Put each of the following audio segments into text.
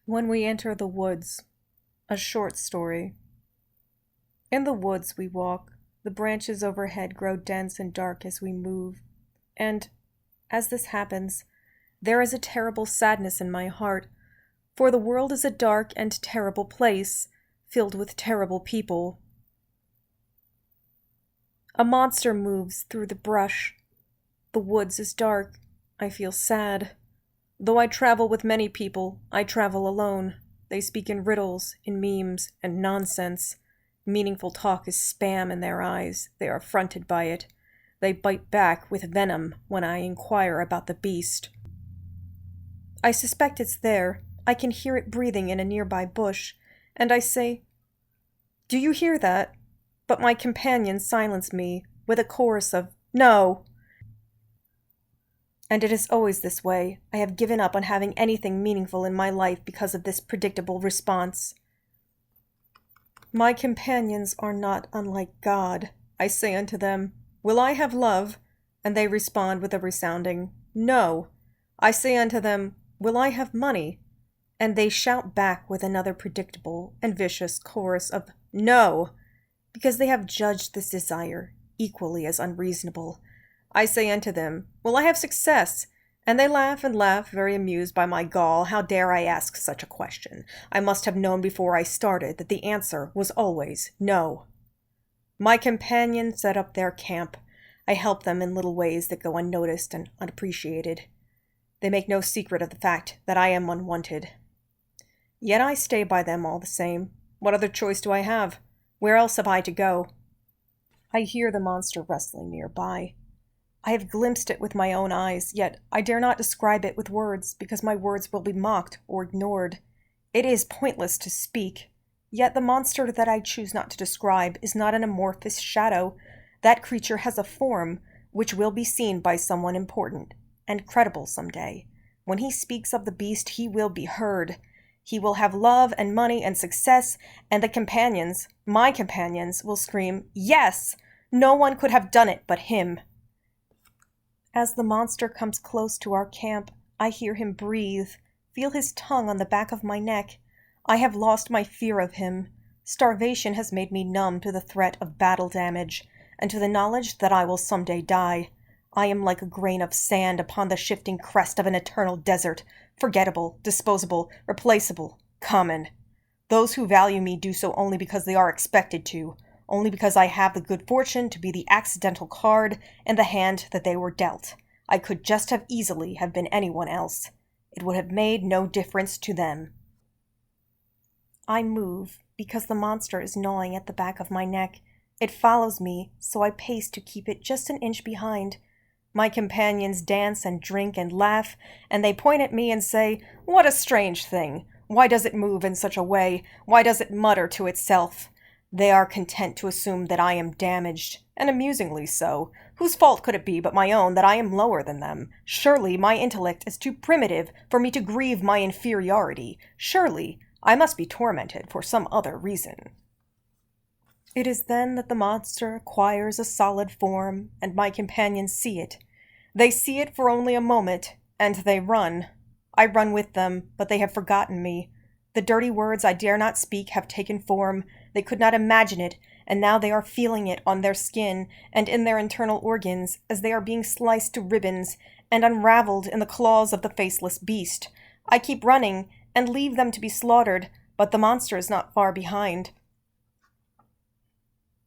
When we enter the woods, a short story. In the woods we walk, the branches overhead grow dense and dark as we move, and, as this happens, there is a terrible sadness in my heart, for the world is a dark and terrible place, filled with terrible people. A monster moves through the brush. The woods is dark. I feel sad. Though I travel with many people, I travel alone. They speak in riddles, in memes, and nonsense. Meaningful talk is spam in their eyes. They are affronted by it. They bite back with venom when I inquire about the beast. I suspect it's there. I can hear it breathing in a nearby bush, and I say, "Do you hear that?" But my companions silence me with a chorus of "No!" And it is always this way. I have given up on having anything meaningful in my life because of this predictable response. My companions are not unlike God. I say unto them, "Will I have love?" And they respond with a resounding "No." I say unto them, "Will I have money?" And they shout back with another predictable and vicious chorus of "No," because they have judged this desire equally as unreasonable. I say unto them, "Will I have success?" And they laugh and laugh, very amused by my gall. How dare I ask such a question? I must have known before I started that the answer was always no. My companions set up their camp. I help them in little ways that go unnoticed and unappreciated. They make no secret of the fact that I am unwanted. Yet I stay by them all the same. What other choice do I have? Where else have I to go? I hear the monster wrestling nearby. I have glimpsed it with my own eyes, yet I dare not describe it with words, because my words will be mocked or ignored. It is pointless to speak. Yet the monster that I choose not to describe is not an amorphous shadow. That creature has a form which will be seen by someone important and credible some day. When he speaks of the beast, he will be heard. He will have love and money and success, and the companions, my companions, will scream, "Yes! No one could have done it but him." As the monster comes close to our camp, I hear him breathe, feel his tongue on the back of my neck. I have lost my fear of him. Starvation has made me numb to the threat of battle damage, and to the knowledge that I will someday die. I am like a grain of sand upon the shifting crest of an eternal desert, forgettable, disposable, replaceable, common. Those who value me do so only because they are expected to, only because I have the good fortune to be the accidental card in the hand that they were dealt. I could just as easily have been anyone else. It would have made no difference to them. I move because the monster is gnawing at the back of my neck. It follows me, so I pace to keep it just an inch behind. My companions dance and drink and laugh, and they point at me and say, "What a strange thing! Why does it move in such a way? Why does it mutter to itself?" They are content to assume that I am damaged, and amusingly so. Whose fault could it be but my own that I am lower than them? Surely my intellect is too primitive for me to grieve my inferiority. Surely I must be tormented for some other reason. It is then that the monster acquires a solid form, and my companions see it. They see it for only a moment, and they run. I run with them, but they have forgotten me. The dirty words I dare not speak have taken form. They could not imagine it, and now they are feeling it on their skin and in their internal organs as they are being sliced to ribbons and unraveled in the claws of the faceless beast. I keep running and leave them to be slaughtered, but the monster is not far behind.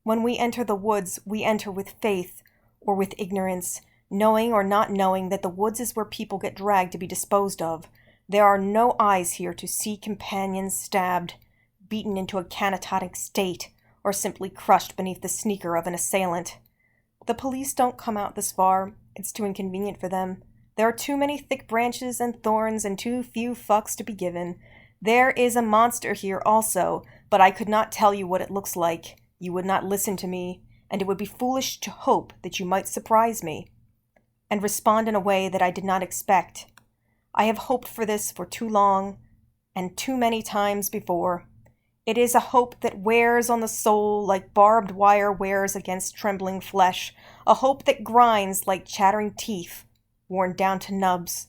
When we enter the woods, we enter with faith or with ignorance, knowing or not knowing that the woods is where people get dragged to be disposed of. There are no eyes here to see companions stabbed, beaten into a catatonic state, or simply crushed beneath the sneaker of an assailant. The police don't come out this far. It's too inconvenient for them. There are too many thick branches and thorns and too few fucks to be given. There is a monster here also, but I could not tell you what it looks like. You would not listen to me, and it would be foolish to hope that you might surprise me and respond in a way that I did not expect. I have hoped for this for too long, and too many times before. It is a hope that wears on the soul like barbed wire wears against trembling flesh, a hope that grinds like chattering teeth, worn down to nubs.